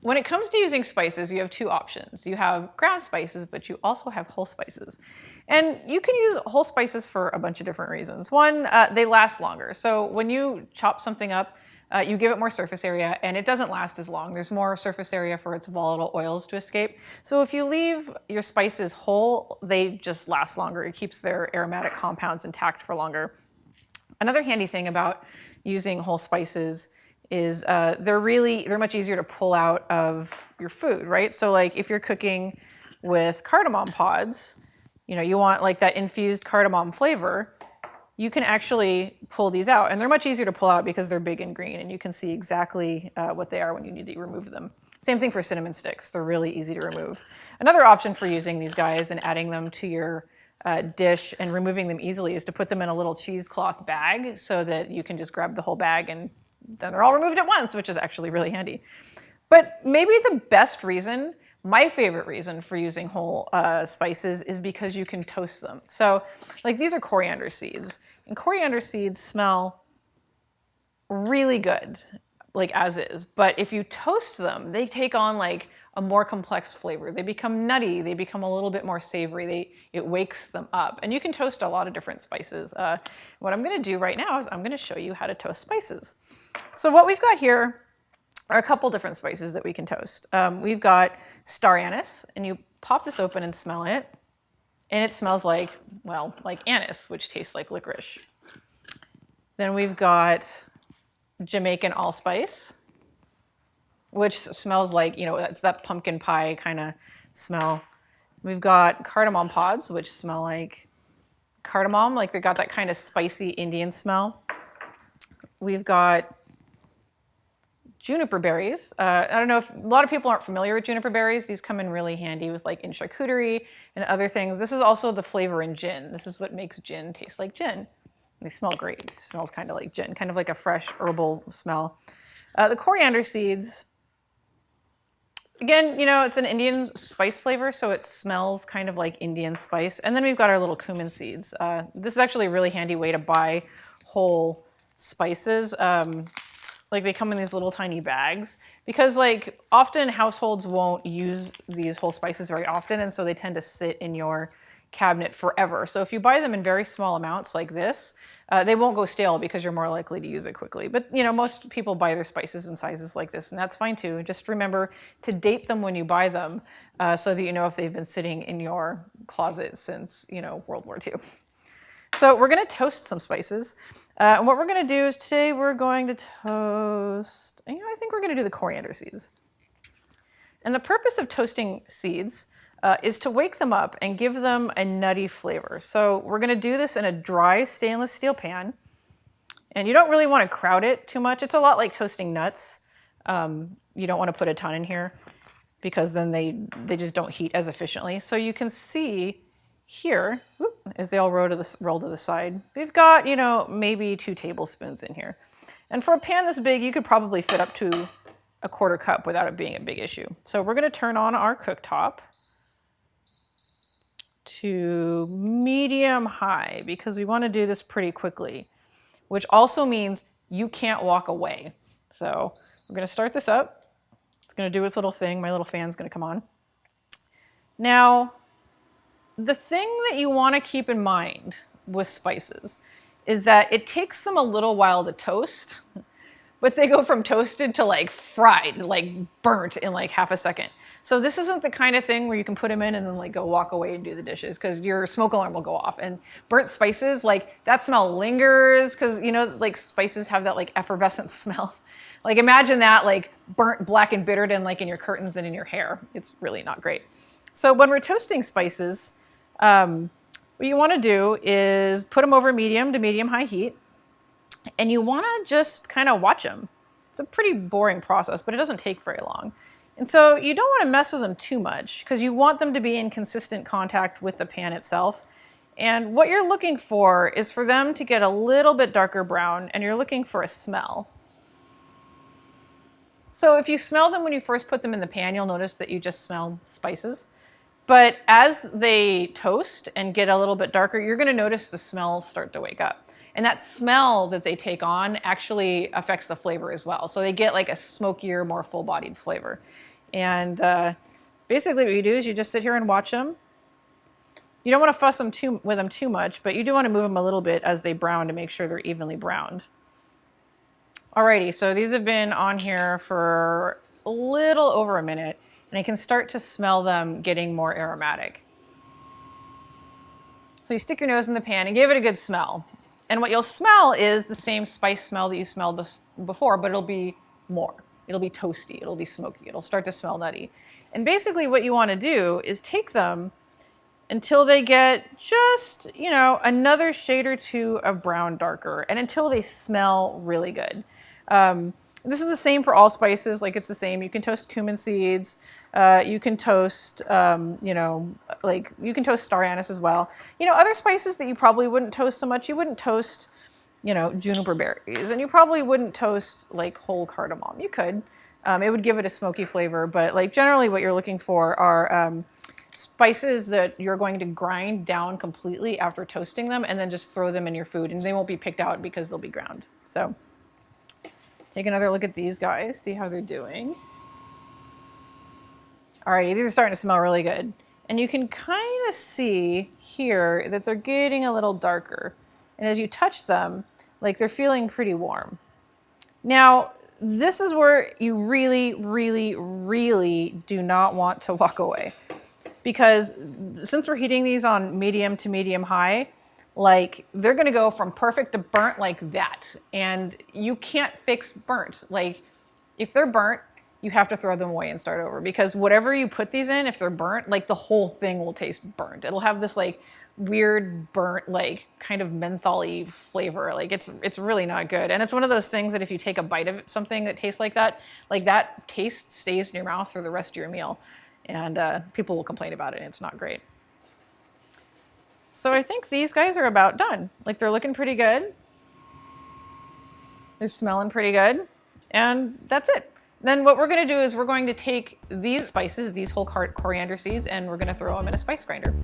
when it comes to using spices, you have two options. You have ground spices, but you also have whole spices. And you can use whole spices for a bunch of different reasons. One, they last longer. So when you chop something up, you give it more surface area and it doesn't last as long. There's more surface area for its volatile oils to escape. So if you leave your spices whole, they just last longer. It keeps their aromatic compounds intact for longer. Another handy thing about using whole spices is they're much easier to pull out of your food, right? So like if you're cooking with cardamom pods, you want like that infused cardamom flavor, you can actually pull these out. And they're much easier to pull out because they're big and green and you can see exactly what they are when you need to remove them. Same thing for cinnamon sticks. They're really easy to remove. Another option for using these guys and adding them to your dish and removing them easily is to put them in a little cheesecloth bag so that you can just grab the whole bag and then they're all removed at once, which is actually really handy. But maybe the best reason, my favorite reason for using whole spices is because you can toast them. So like these are coriander seeds, and coriander seeds smell really good, like as is. But if you toast them, they take on like a more complex flavor. They become nutty, they become a little bit more savory, it wakes them up. And you can toast a lot of different spices. What I'm gonna do right now is I'm gonna show you how to toast spices. So what we've got here are a couple different spices that we can toast. We've got star anise, and you pop this open and smell it, and it smells like, well, like anise, which tastes like licorice. Then we've got Jamaican allspice, which smells like, it's that pumpkin pie kind of smell. We've got cardamom pods, which smell like cardamom, like they've got that kind of spicy Indian smell. We've got juniper berries. I don't know if a lot of people aren't familiar with juniper berries. These come in really handy with like in charcuterie and other things. This is also the flavor in gin. This is what makes gin taste like gin. They smell great. It smells kind of like gin, kind of like a fresh herbal smell. The coriander seeds, again, it's an Indian spice flavor, so it smells kind of like Indian spice. And then we've got our little cumin seeds. This is actually a really handy way to buy whole spices. Like they come in these little tiny bags because like often households won't use these whole spices very often, and so they tend to sit in your cabinet forever. So if you buy them in very small amounts like this, they won't go stale because you're more likely to use it quickly. But most people buy their spices in sizes like this, and that's fine too. Just remember to date them when you buy them so that you know if they've been sitting in your closet since, World War II. So we're going to toast some spices. And what we're going to do is today we're going to toast, I think we're going to do the coriander seeds. And the purpose of toasting seeds is to wake them up and give them a nutty flavor. So we're going to do this in a dry stainless steel pan. And you don't really want to crowd it too much. It's a lot like toasting nuts. You don't want to put a ton in here because then they just don't heat as efficiently. So you can see here, as they all roll to the side, we've got, maybe 2 tablespoons in here. And for a pan this big, you could probably fit up to a 1/4 cup without it being a big issue. So we're going to turn on our cooktop to medium high because we want to do this pretty quickly, which also means you can't walk away. So we're going to start this up. It's going to do its little thing. My little fan's going to come on. Now, the thing that you want to keep in mind with spices is that it takes them a little while to toast, but they go from toasted to like fried, like burnt in like half a second. So this isn't the kind of thing where you can put them in and then like go walk away and do the dishes because your smoke alarm will go off. And burnt spices, like that smell lingers because like spices have that like effervescent smell. Like imagine that like burnt, black and bittered and like in your curtains and in your hair. It's really not great. So when we're toasting spices, what you want to do is put them over medium to medium-high heat, and you want to just kind of watch them. It's a pretty boring process, but it doesn't take very long. And so you don't want to mess with them too much because you want them to be in consistent contact with the pan itself. And what you're looking for is for them to get a little bit darker brown, and you're looking for a smell. So if you smell them when you first put them in the pan, you'll notice that you just smell spices. But as they toast and get a little bit darker, you're gonna notice the smells start to wake up. And that smell that they take on actually affects the flavor as well. So they get like a smokier, more full-bodied flavor. And basically what you do is you just sit here and watch them. You don't want to fuss with them too much, but you do want to move them a little bit as they brown to make sure they're evenly browned. Alrighty, so these have been on here for a little over a minute, and I can start to smell them getting more aromatic. So you stick your nose in the pan and give it a good smell. And what you'll smell is the same spice smell that you smelled before, but it'll be more. It'll be toasty, it'll be smoky, it'll start to smell nutty. And basically what you want to do is take them until they get just, you know, another shade or two of brown darker, and until they smell really good. This is the same for all spices, like it's the same. You can toast cumin seeds, you can toast, you know, like you can toast star anise as well. You know, other spices that you probably wouldn't toast so much, you wouldn't toast, you know, juniper berries, and you probably wouldn't toast like whole cardamom. You could, it would give it a smoky flavor, but like generally what you're looking for are spices that you're going to grind down completely after toasting them and then just throw them in your food, and they won't be picked out because they'll be ground. So take another look at these guys, see how they're doing. Alrighty, these are starting to smell really good. And you can kind of see here that they're getting a little darker. And as you touch them, like they're feeling pretty warm. Now, this is where you really, really, really do not want to walk away. Because since we're heating these on medium to medium high, like they're gonna go from perfect to burnt like that. And you can't fix burnt. Like if they're burnt, you have to throw them away and start over, because whatever you put these in, if they're burnt, like the whole thing will taste burnt. It'll have this like weird burnt, like kind of menthol-y flavor. Like it's really not good. And it's one of those things that if you take a bite of something that tastes like that taste stays in your mouth for the rest of your meal. And people will complain about it, and it's not great. So I think these guys are about done. Like they're looking pretty good. They're smelling pretty good. And that's it. Then what we're gonna do is we're going to take these spices, these whole coriander seeds, and we're gonna throw them in a spice grinder.